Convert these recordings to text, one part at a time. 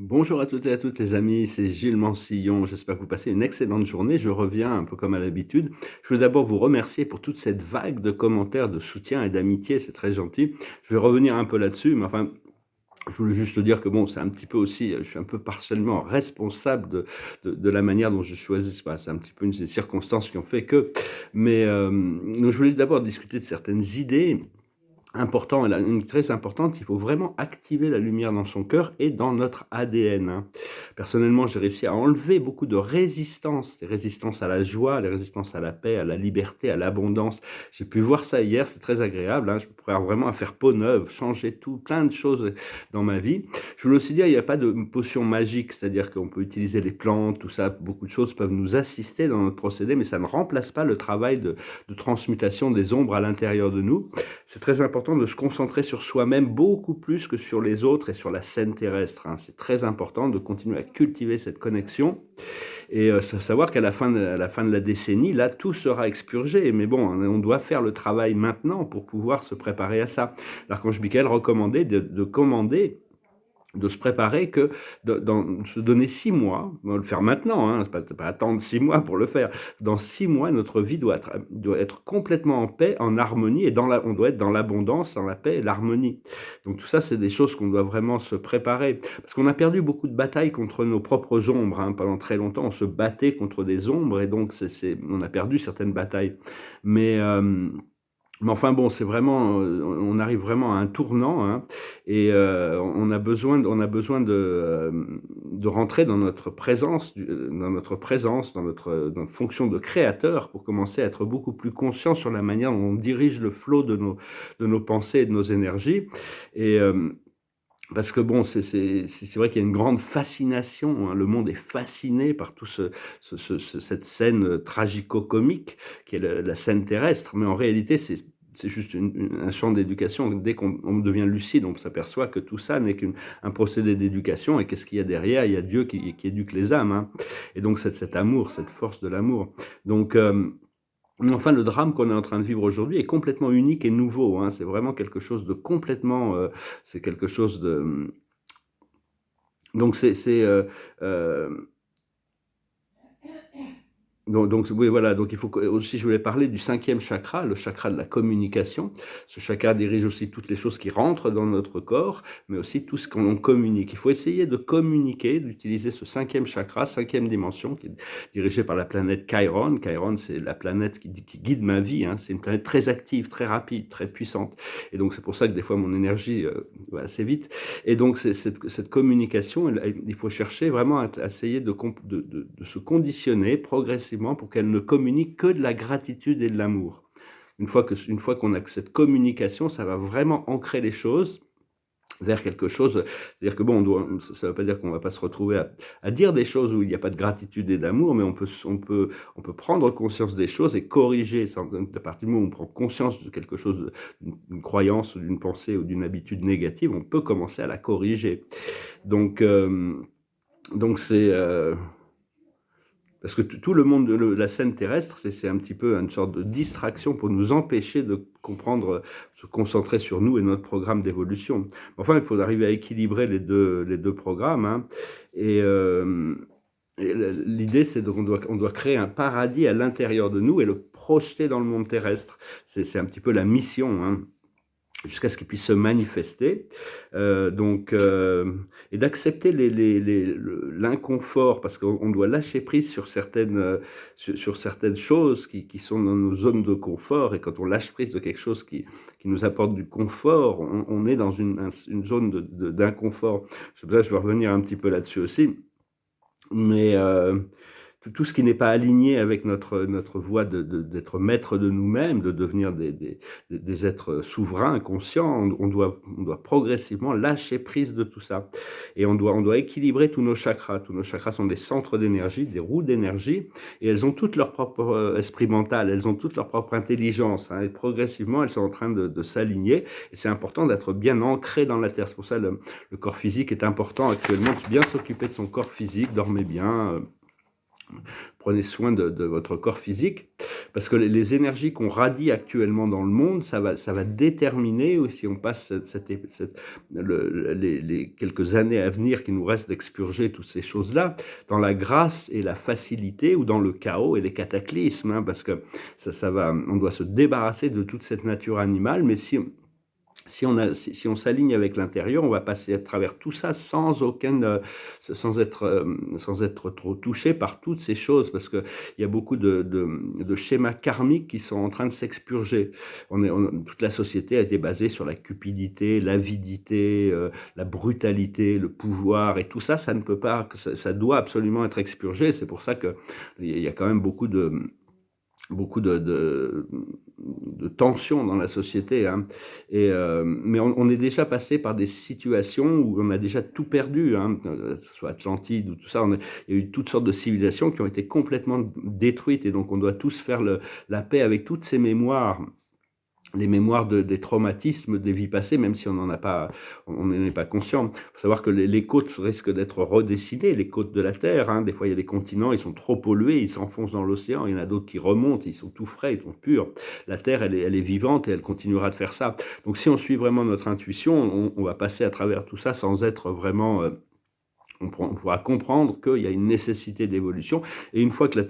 Bonjour à toutes et à toutes les amis, c'est Gilles Mansillon. J'espère que vous passez une excellente journée. Je reviens un peu comme à l'habitude. Je veux d'abord vous remercier pour toute cette vague de commentaires, de soutien et d'amitié. C'est très gentil. Je vais revenir un peu là-dessus, mais enfin, je voulais juste dire que bon, c'est un petit peu aussi, je suis un peu partiellement responsable de la manière dont je choisis. C'est un petit peu une des circonstances qui ont fait que. Mais donc je voulais d'abord discuter de certaines idées important, une très importante, il faut vraiment activer la lumière dans son cœur et dans notre ADN, hein. Personnellement, j'ai réussi à enlever beaucoup de résistances, des résistances à la joie, des résistances à la paix, à la liberté, à l'abondance. J'ai pu voir ça hier, c'est très agréable, hein. Je pourrais vraiment à faire peau neuve, changer tout, plein de choses dans ma vie. Je voulais aussi dire, il n'y a pas de potion magique, c'est-à-dire qu'on peut utiliser les plantes, tout ça, beaucoup de choses peuvent nous assister dans notre procédé, mais ça ne remplace pas le travail de transmutation des ombres à l'intérieur de nous. C'est très important de se concentrer sur soi-même beaucoup plus que sur les autres et sur la scène terrestre, hein. C'est très important de continuer à cultiver cette connexion et savoir qu'à la fin de la décennie, là, tout sera expurgé. Mais bon, on doit faire le travail maintenant pour pouvoir se préparer à ça. L'archange Michael recommandait de commander, de se préparer que se donner 6 mois, on va le faire maintenant, hein, c'est pas attendre 6 mois pour le faire. Dans 6 mois, notre vie doit être complètement en paix, en harmonie, et on doit être dans l'abondance, dans la paix et l'harmonie. Donc tout ça, c'est des choses qu'on doit vraiment se préparer. Parce qu'on a perdu beaucoup de batailles contre nos propres ombres, hein. Pendant très longtemps, on se battait contre des ombres, et donc on a perdu certaines batailles. Mais... mais enfin bon, c'est vraiment, on arrive vraiment à un tournant, hein, et on a besoin de rentrer dans notre présence, dans notre fonction de créateur pour commencer à être beaucoup plus conscient sur la manière dont on dirige le flot de nos pensées et de nos énergies. Et parce que bon, c'est vrai qu'il y a une grande fascination, hein. Le monde est fasciné par tout cette scène tragico-comique qui est la scène terrestre, mais en réalité, c'est juste un champ d'éducation. Dès qu'on devient lucide, on s'aperçoit que tout ça n'est qu'un procédé d'éducation, et qu'est-ce qu'il y a derrière? Il y a Dieu qui éduque les âmes, hein. Et donc cet amour, cette force de l'amour. Donc mais enfin, le drame qu'on est en train de vivre aujourd'hui est complètement unique et nouveau, hein. C'est vraiment quelque chose de complètement, c'est quelque chose de, donc donc oui, voilà, donc il faut aussi, je voulais parler du 5e chakra, le chakra de la communication. Ce chakra dirige aussi toutes les choses qui rentrent dans notre corps, mais aussi tout ce qu'on communique. Il faut essayer de communiquer, d'utiliser ce 5e chakra, 5e dimension, qui est dirigée par la planète Chiron. Chiron, c'est la planète qui guide ma vie, hein. C'est une planète très active, très rapide, très puissante. Et donc c'est pour ça que des fois mon énergie va assez vite. Et donc cette communication, il faut chercher vraiment à essayer de se conditionner progressivement pour qu'elle ne communique que de la gratitude et de l'amour. Une fois qu'on a cette communication, ça va vraiment ancrer les choses vers quelque chose. C'est-à-dire que bon, ça ne veut pas dire qu'on ne va pas se retrouver à dire des choses où il n'y a pas de gratitude et d'amour, mais on peut prendre conscience des choses et corriger. À partir du moment où on prend conscience de quelque chose, d'une croyance, d'une pensée ou d'une habitude négative, on peut commencer à la corriger. Donc c'est... parce que tout le monde de la scène terrestre, c'est un petit peu une sorte de distraction pour nous empêcher de comprendre, se concentrer sur nous et notre programme d'évolution. Enfin, il faut arriver à équilibrer les deux programmes, hein. Et l'idée, c'est qu'on doit créer un paradis à l'intérieur de nous et le projeter dans le monde terrestre. C'est un petit peu la mission, hein, jusqu'à ce qu'il puisse se manifester, et d'accepter l'inconfort, parce qu'on doit lâcher prise sur certaines choses qui sont dans nos zones de confort, et quand on lâche prise de quelque chose qui nous apporte du confort, on est dans une zone d'inconfort. C'est pour ça que je vais revenir un petit peu là-dessus aussi, mais tout ce qui n'est pas aligné avec notre voie d'être maître de nous-mêmes, de devenir des êtres souverains, conscients, on doit progressivement lâcher prise de tout ça. Et on doit équilibrer tous nos chakras. Tous nos chakras sont des centres d'énergie, des roues d'énergie, et elles ont toutes leur propre esprit mental, elles ont toutes leur propre intelligence, hein, et progressivement, elles sont en train de s'aligner. Et c'est important d'être bien ancré dans la Terre. C'est pour ça que le corps physique est important actuellement, de bien s'occuper de son corps physique, dormez bien, Prenez soin de votre corps physique, parce que les énergies qu'on radie actuellement dans le monde, ça va déterminer, ou si on passe les quelques années à venir qui nous restent d'expurger toutes ces choses-là, dans la grâce et la facilité, ou dans le chaos et les cataclysmes, hein, parce que on doit se débarrasser de toute cette nature animale, mais si on s'aligne avec l'intérieur, on va passer à travers tout ça sans être trop touché par toutes ces choses, parce qu'il y a beaucoup de schémas karmiques qui sont en train de s'expurger. Toute la société a été basée sur la cupidité, l'avidité, la brutalité, le pouvoir, et tout ça, ça ne peut pas, ça doit absolument être expurgé. C'est pour ça qu'il y a quand même beaucoup de tensions dans la société, hein. Mais on est déjà passé par des situations où on a déjà tout perdu, hein, que ce soit Atlantide ou tout ça. Il y a eu toutes sortes de civilisations qui ont été complètement détruites, et donc on doit tous faire la paix avec toutes ces mémoires, les mémoires des traumatismes des vies passées, même si on n'en est pas conscient. Il faut savoir que les côtes risquent d'être redessinées, les côtes de la Terre, hein. Des fois, il y a des continents, ils sont trop pollués, ils s'enfoncent dans l'océan. Il y en a d'autres qui remontent, ils sont tout frais, ils sont purs. La Terre, elle est vivante, et elle continuera de faire ça. Donc, si on suit vraiment notre intuition, on va passer à travers tout ça sans être vraiment... on pourra comprendre qu'il y a une nécessité d'évolution, et une fois que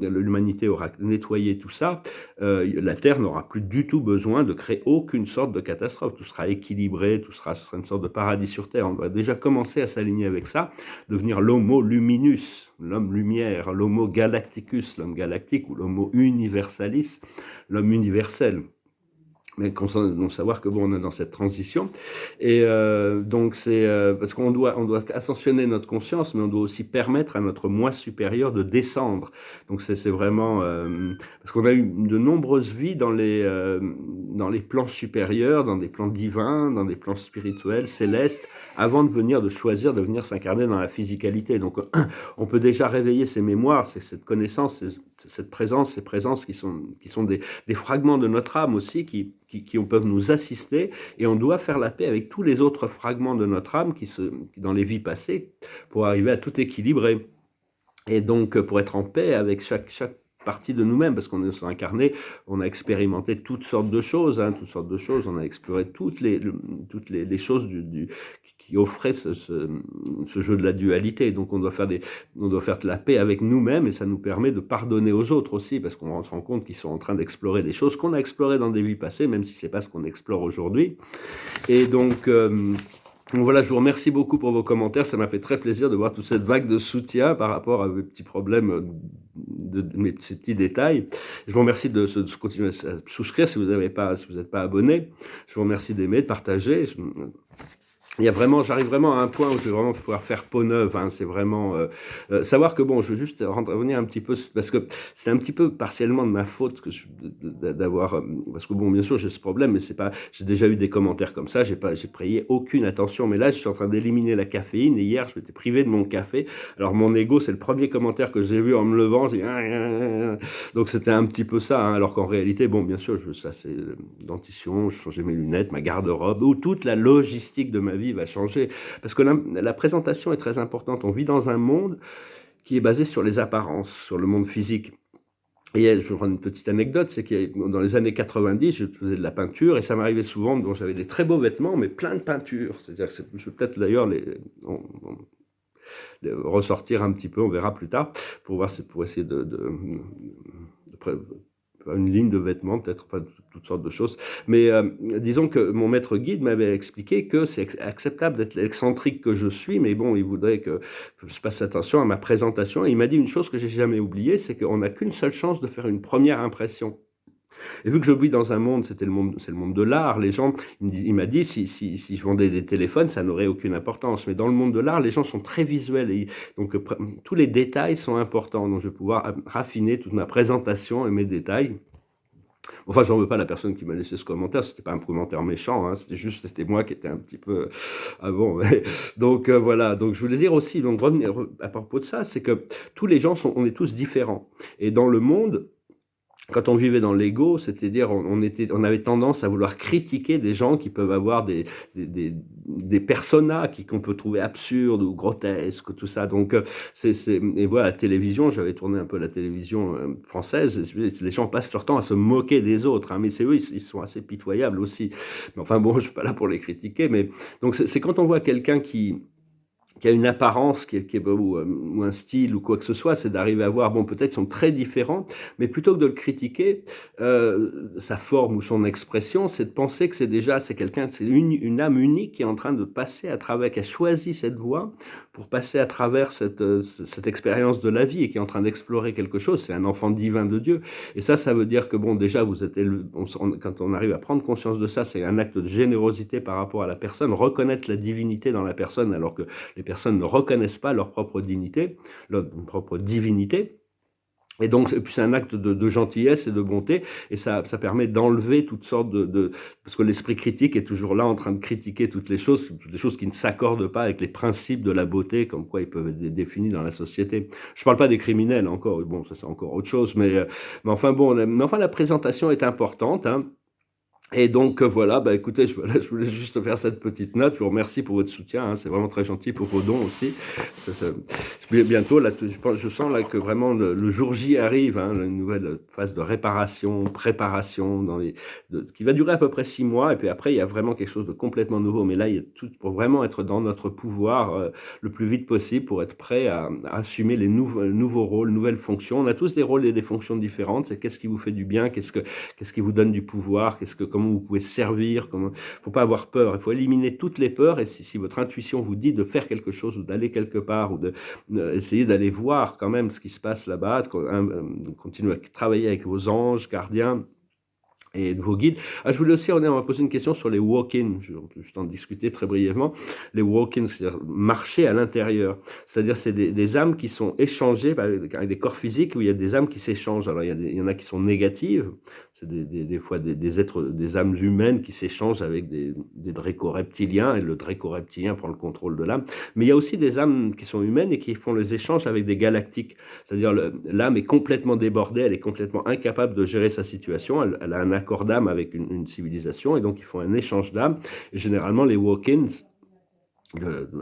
l'humanité aura nettoyé tout ça, la Terre n'aura plus du tout besoin de créer aucune sorte de catastrophe. Tout sera équilibré, ce sera une sorte de paradis sur Terre. On doit déjà commencer à s'aligner avec ça, devenir l'homo luminus, l'homme lumière, l'homo galacticus, l'homme galactique, ou l'homo universalis, l'homme universel. Mais donc savoir que on est dans cette transition, et donc c'est parce qu'on doit ascensionner notre conscience, mais on doit aussi permettre à notre moi supérieur de descendre. Donc c'est vraiment parce qu'on a eu de nombreuses vies dans les plans supérieurs, dans des plans divins, dans des plans spirituels, célestes, avant de choisir de venir s'incarner dans la physicalité. Donc on peut déjà réveiller ces mémoires, cette connaissance, cette présence, ces présences qui sont des fragments de notre âme aussi, qui peuvent nous assister, et on doit faire la paix avec tous les autres fragments de notre âme dans les vies passées, pour arriver à tout équilibrer. Et donc, pour être en paix avec chaque partie de nous-mêmes, parce qu'on est incarné, on a expérimenté toutes sortes de choses, hein, on a exploré toutes les choses qui offraient ce jeu de la dualité. Donc on doit faire de la paix avec nous-mêmes, et ça nous permet de pardonner aux autres aussi, parce qu'on se rend compte qu'ils sont en train d'explorer des choses qu'on a explorées dans des vies passées, même si c'est pas ce qu'on explore aujourd'hui. Et donc voilà, je vous remercie beaucoup pour vos commentaires. Ça m'a fait très plaisir de voir toute cette vague de soutien par rapport à mes petits problèmes, de mes petits détails. Je vous remercie de continuer à souscrire si vous n'êtes pas abonné. Je vous remercie d'aimer, de partager. J'arrive vraiment à un point où je vais vraiment pouvoir faire peau neuve, hein. C'est vraiment savoir que je veux juste revenir un petit peu, parce que c'est un petit peu partiellement de ma faute d'avoir, parce que bien sûr j'ai ce problème, mais c'est pas, j'ai déjà eu des commentaires comme ça, j'ai payé aucune attention, mais là je suis en train d'éliminer la caféine, et hier je m'étais privé de mon café. Alors mon ego, c'est le premier commentaire que j'ai vu en me levant, j'ai donc c'était un petit peu ça, hein, alors qu'en réalité, bien sûr, ça c'est dentition, je changeais mes lunettes, ma garde-robe, ou toute la logistique de ma vie va changer, parce que la présentation est très importante. On vit dans un monde qui est basé sur les apparences, sur le monde physique. Et je vais prendre une petite anecdote, c'est que dans les années 90, je faisais de la peinture, et ça m'arrivait souvent, dont j'avais des très beaux vêtements, mais plein de peinture. C'est-à-dire que je vais peut-être d'ailleurs les ressortir un petit peu, on verra plus tard, pour essayer de une ligne de vêtements, peut-être, pas toutes sortes de choses. Mais disons que mon maître guide m'avait expliqué que c'est acceptable d'être l'excentrique que je suis, mais il voudrait que je fasse attention à ma présentation. Et il m'a dit une chose que j'ai jamais oubliée, c'est qu'on n'a qu'une seule chance de faire une première impression. Et vu que je vis dans un monde, c'est le monde de l'art, les gens, il m'a dit, si je vendais des téléphones, ça n'aurait aucune importance. Mais dans le monde de l'art, les gens sont très visuels, et donc tous les détails sont importants. Donc je vais pouvoir raffiner toute ma présentation et mes détails. Enfin, j'en veux pas à la personne qui m'a laissé ce commentaire, c'était pas un commentaire méchant, hein, c'était moi qui étais un petit peu donc voilà. Donc je voulais dire aussi, donc revenir à propos de ça, c'est que tous les gens on est tous différents, et dans le monde, quand on vivait dans l'ego, c'est-à-dire on avait tendance à vouloir critiquer des gens qui peuvent avoir des personas qu'on peut trouver absurdes ou grotesques, tout ça. Donc, et voilà, la télévision, j'avais tourné un peu la télévision française, les gens passent leur temps à se moquer des autres, hein, mais c'est eux, ils sont assez pitoyables aussi. Mais enfin bon, je suis pas là pour les critiquer, mais donc c'est quand on voit quelqu'un qui a une apparence ou un style ou quoi que ce soit, c'est d'arriver à voir, bon, peut-être sont très différents, mais plutôt que de le critiquer, sa forme ou son expression, c'est de penser que c'est quelqu'un, c'est une âme unique qui est en train de passer à travers, qui a choisi cette voie pour passer à travers cette expérience de la vie et qui est en train d'explorer quelque chose. C'est un enfant divin de Dieu. Et ça veut dire que, bon, déjà, quand on arrive à prendre conscience de ça, c'est un acte de générosité par rapport à la personne, reconnaître la divinité dans la personne alors que les personnes ne reconnaissent pas leur propre dignité, leur propre divinité. Et donc, c'est un acte de gentillesse et de bonté, et ça permet d'enlever toutes sortes parce que l'esprit critique est toujours là en train de critiquer toutes les choses qui ne s'accordent pas avec les principes de la beauté, comme quoi ils peuvent être définis dans la société. Je parle pas des criminels encore, bon, ça c'est encore autre chose, mais enfin bon, la présentation est importante, hein. Et donc voilà, bah écoutez, je voulais juste faire cette petite note. Je vous remercie pour votre soutien, hein, c'est vraiment très gentil pour vos dons aussi. Bientôt, là, je sens là que vraiment le jour J arrive, hein, une nouvelle phase de réparation, préparation, qui va durer à peu près 6 mois. Et puis après, il y a vraiment quelque chose de complètement nouveau. Mais là, il y a tout pour vraiment être dans notre pouvoir le plus vite possible pour être prêt à assumer les nouveaux rôles, nouvelles fonctions. On a tous des rôles et des fonctions différentes. C'est qu'est-ce qui vous fait du bien, qu'est-ce qui vous donne du pouvoir, comment vous pouvez servir. Faut pas avoir peur, il faut éliminer toutes les peurs, et si votre intuition vous dit de faire quelque chose ou d'aller quelque part ou essayer d'aller voir quand même ce qui se passe là-bas, continuer à travailler avec vos anges gardiens et de vos guides. Je voulais aussi, on m'a posé une question sur les walk-ins, je vais en discuter très brièvement. Les walk-ins, c'est-à-dire marcher à l'intérieur, c'est-à-dire c'est des âmes qui sont échangées avec des corps physiques où il y a des âmes qui s'échangent. Alors il y en a qui sont négatives, c'est des fois des êtres, des âmes humaines qui s'échangent avec des dréco-reptiliens, et le dréco-reptilien prend le contrôle de l'âme. Mais il y a aussi des âmes qui sont humaines et qui font les échanges avec des galactiques, c'est-à-dire l'âme est complètement débordée, elle est complètement incapable de gérer sa situation, elle a un accord d'âme avec une civilisation, et donc ils font un échange d'âme. Et généralement, les walk-ins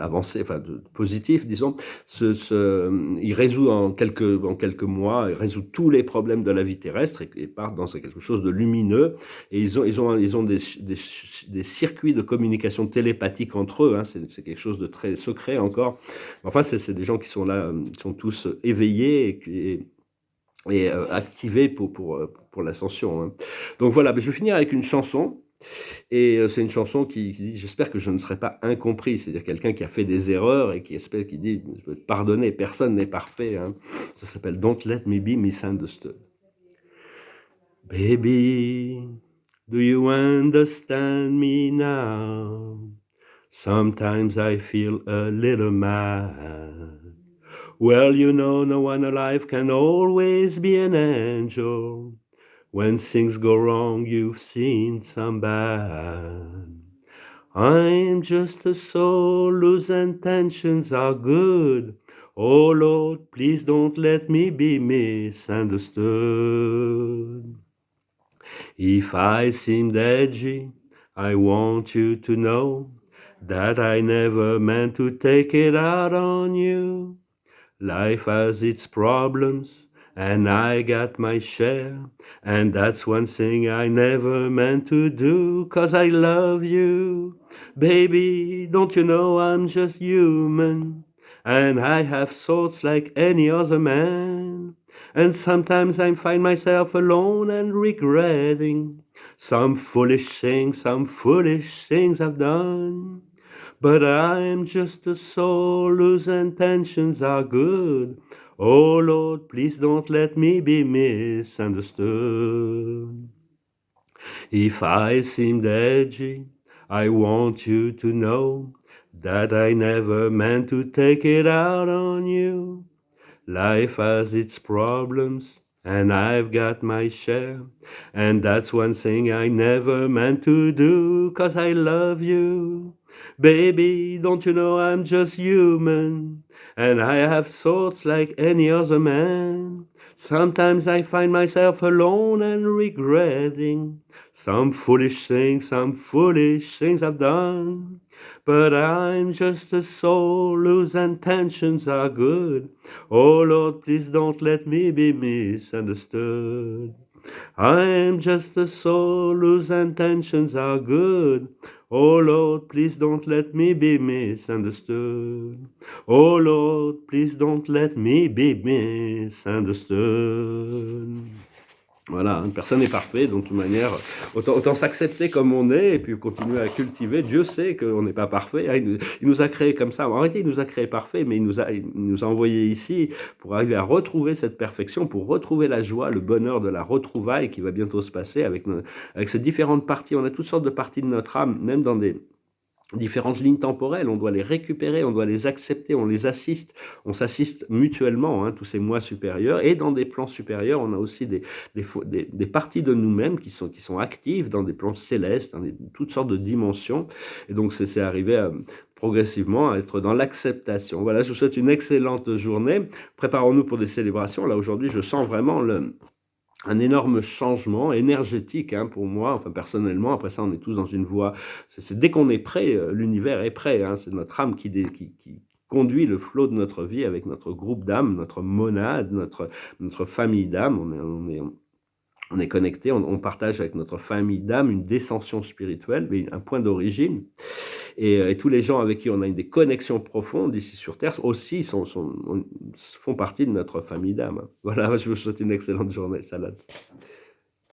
avancés, enfin positifs, disons, il résout en quelques mois, il résout tous les problèmes de la vie terrestre et part dans quelque chose de lumineux. Et ils ont des circuits de communication télépathique entre eux, hein, c'est quelque chose de très secret encore. Enfin, c'est des gens qui sont là, qui sont tous éveillés et activés pour l'ascension, hein. Donc voilà, je vais finir avec une chanson. Et c'est une chanson qui dit « J'espère que je ne serai pas incompris », c'est-à-dire quelqu'un qui a fait des erreurs et qui dit « Je veux te pardonner, personne n'est parfait, hein ». Ça s'appelle « Don't let me be misunderstood ». Baby, do you understand me now? Sometimes I feel a little mad. Well, you know, no one alive can always be an angel. When things go wrong, you've seen some bad. I'm just a soul whose intentions are good. Oh Lord, please don't let me be misunderstood. If I seemed edgy, I want you to know that I never meant to take it out on you. Life has its problems, and I got my share, and that's one thing I never meant to do, 'cause I love you. Baby, don't you know I'm just human, and I have thoughts like any other man, and sometimes I find myself alone and regretting some foolish things I've done. But I'm just a soul whose intentions are good. Oh Lord, please don't let me be misunderstood. If I seemed edgy, I want you to know that I never meant to take it out on you. Life has its problems, and I've got my share, and that's one thing I never meant to do, 'cause I love you. Baby, don't you know I'm just human, and I have thoughts like any other man. Sometimes I find myself alone and regretting some foolish things I've done. But I'm just a soul whose intentions are good. Oh Lord, please don't let me be misunderstood. I'm just a soul whose intentions are good. Oh Lord, please don't let me be misunderstood. Oh Lord, please don't let me be misunderstood. Voilà, hein, personne n'est parfait, donc de toute manière, autant s'accepter comme on est et puis continuer à cultiver. Dieu sait qu'on n'est pas parfait, hein, il nous a créés comme ça. En réalité, il nous a créés parfaits, mais il nous a envoyés ici pour arriver à retrouver cette perfection, pour retrouver la joie, le bonheur de la retrouvaille qui va bientôt se passer avec ces différentes parties. On a toutes sortes de parties de notre âme, même dans des différentes lignes temporelles, on doit les récupérer, on doit les accepter, on les assiste, on s'assiste mutuellement, hein, tous ces moi supérieurs, et dans des plans supérieurs, on a aussi des parties de nous-mêmes qui sont actives dans des plans célestes, dans toutes sortes de dimensions, et donc c'est arrivé progressivement à être dans l'acceptation. Voilà, je vous souhaite une excellente journée, préparons-nous pour des célébrations. Là aujourd'hui, je sens vraiment un énorme changement énergétique, hein, pour moi, enfin personnellement. Après ça, on est tous dans une voie. C'est dès qu'on est prêt, l'univers est prêt. Hein, c'est notre âme qui conduit le flot de notre vie avec notre groupe d'âmes, notre monade, notre famille d'âmes. On est connecté, on partage avec notre famille d'âmes une descension spirituelle, mais un point d'origine. Et tous les gens avec qui on a des connexions profondes ici sur Terre aussi font partie de notre famille d'âme. Voilà, je vous souhaite une excellente journée. Salam.